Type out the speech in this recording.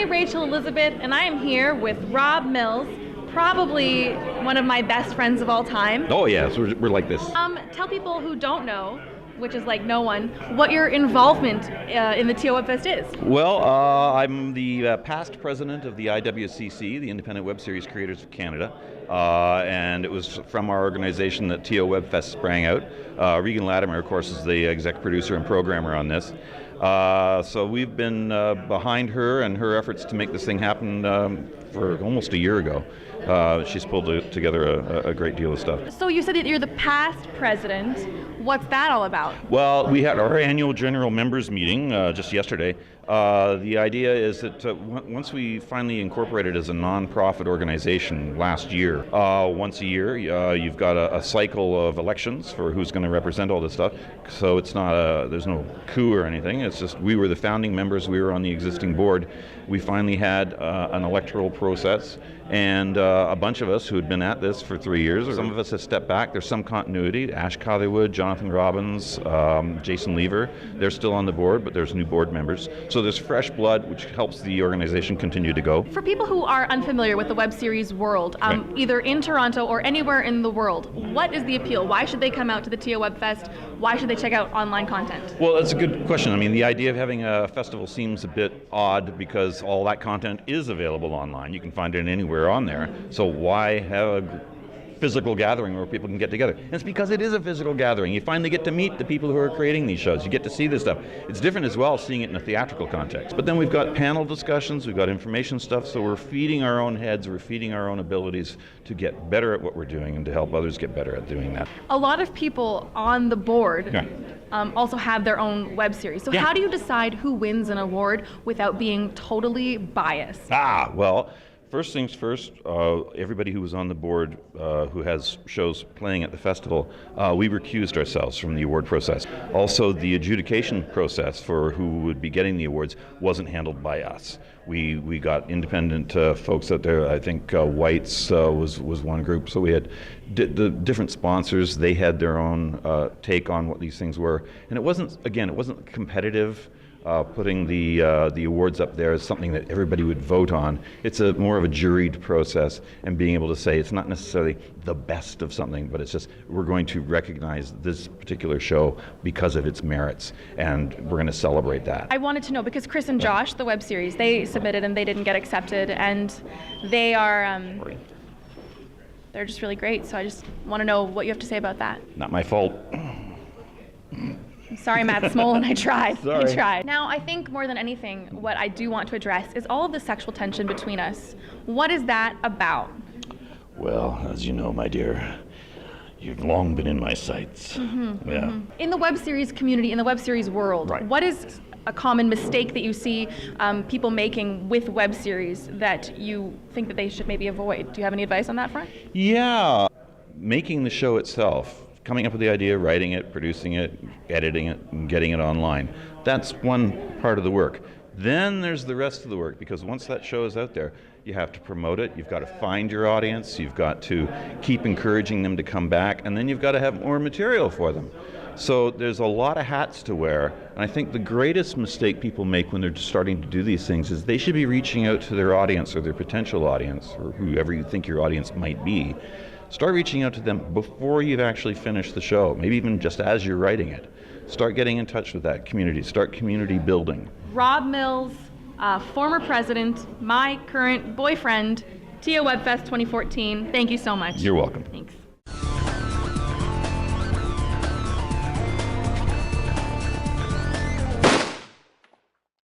Rachel Elizabeth, and I am here with Rob Mills, probably one of my best friends of all time. Oh yeah, so we're like this. Tell people who don't know, which is like no one, what your involvement in the TO WebFest is. Well, I'm the past president of the IWCC, the Independent Web Series Creators of Canada, and it was from our organization that TO WebFest sprang out. Regan Latimer, of course, is the exec producer and programmer on this. So we've been behind her and her efforts to make this thing happen for almost a year ago. She's pulled together a great deal of stuff. So you said that you're the past president. What's that all about? Well, we had our annual general members meeting just yesterday. The idea is that once we finally incorporated as a non-profit organization last year, once a year, you've got a cycle of elections for who's going to represent all this stuff. So it's not there's no coup or anything. It's just we were the founding members. We were on the existing board. We finally had an electoral process, and a bunch of us who had been at this for 3 years. Some of us have stepped back. There's some continuity. Ash Cathywood, Jonathan Robbins, Jason Lever, they're still on the board, but there's new board members. So there's fresh blood, which helps the organization continue to go. For people who are unfamiliar with the web series world, either in Toronto or anywhere in the world, what is the appeal? Why should they come out to the TO WebFest? Why should they check out online content? Well, that's a good question. I mean, the idea of having a festival seems a bit odd because all that content is available online. You can find it anywhere on there. So why have a physical gathering where people can get together? And it's because it is a physical gathering. You finally get to meet the people who are creating these shows. You get to see this stuff. It's different as well seeing it in a theatrical context. But then we've got panel discussions, we've got information stuff, so we're feeding our own heads, we're feeding our own abilities to get better at what we're doing and to help others get better at doing that. A lot of people on the board also have their own web series. So how do you decide who wins an award without being totally biased? Well, first things first, everybody who was on the board who has shows playing at the festival, we recused ourselves from the award process. Also, the adjudication process for who would be getting the awards wasn't handled by us. We got independent folks out there. I think White's was one group. So we had the different sponsors. They had their own take on what these things were. And it wasn't competitive. Putting the awards up there as something that everybody would vote on. It's more of a juried process, and being able to say it's not necessarily the best of something, but it's just we're going to recognize this particular show because of its merits, and we're going to celebrate that. I wanted to know, because Chris and Josh, the web series, they submitted and they didn't get accepted, and they are they're just really great. So I just want to know what you have to say about that. Not my fault. Sorry, Matt Smolin, I tried. Sorry. I tried. Now, I think more than anything, what I do want to address is all of the sexual tension between us. What is that about? Well, as you know, my dear, you've long been in my sights. In the web series community, in the web series world, what is a common mistake that you see people making with web series that you think that they should maybe avoid? Do you have any advice on that front? Yeah, making the show itself. Coming up with the idea, writing it, producing it, editing it, and getting it online. That's one part of the work. Then there's the rest of the work, because once that show is out there, you have to promote it, you've got to find your audience, you've got to keep encouraging them to come back, and then you've got to have more material for them. So there's a lot of hats to wear, and I think the greatest mistake people make when they're starting to do these things is they should be reaching out to their audience or their potential audience, or whoever you think your audience might be. Start reaching out to them before you've actually finished the show, maybe even just as you're writing it. Start getting in touch with that community. Start community building. Rob Mills, former president, my current boyfriend, TO WebFest 2014. Thank you so much. You're welcome. Thanks.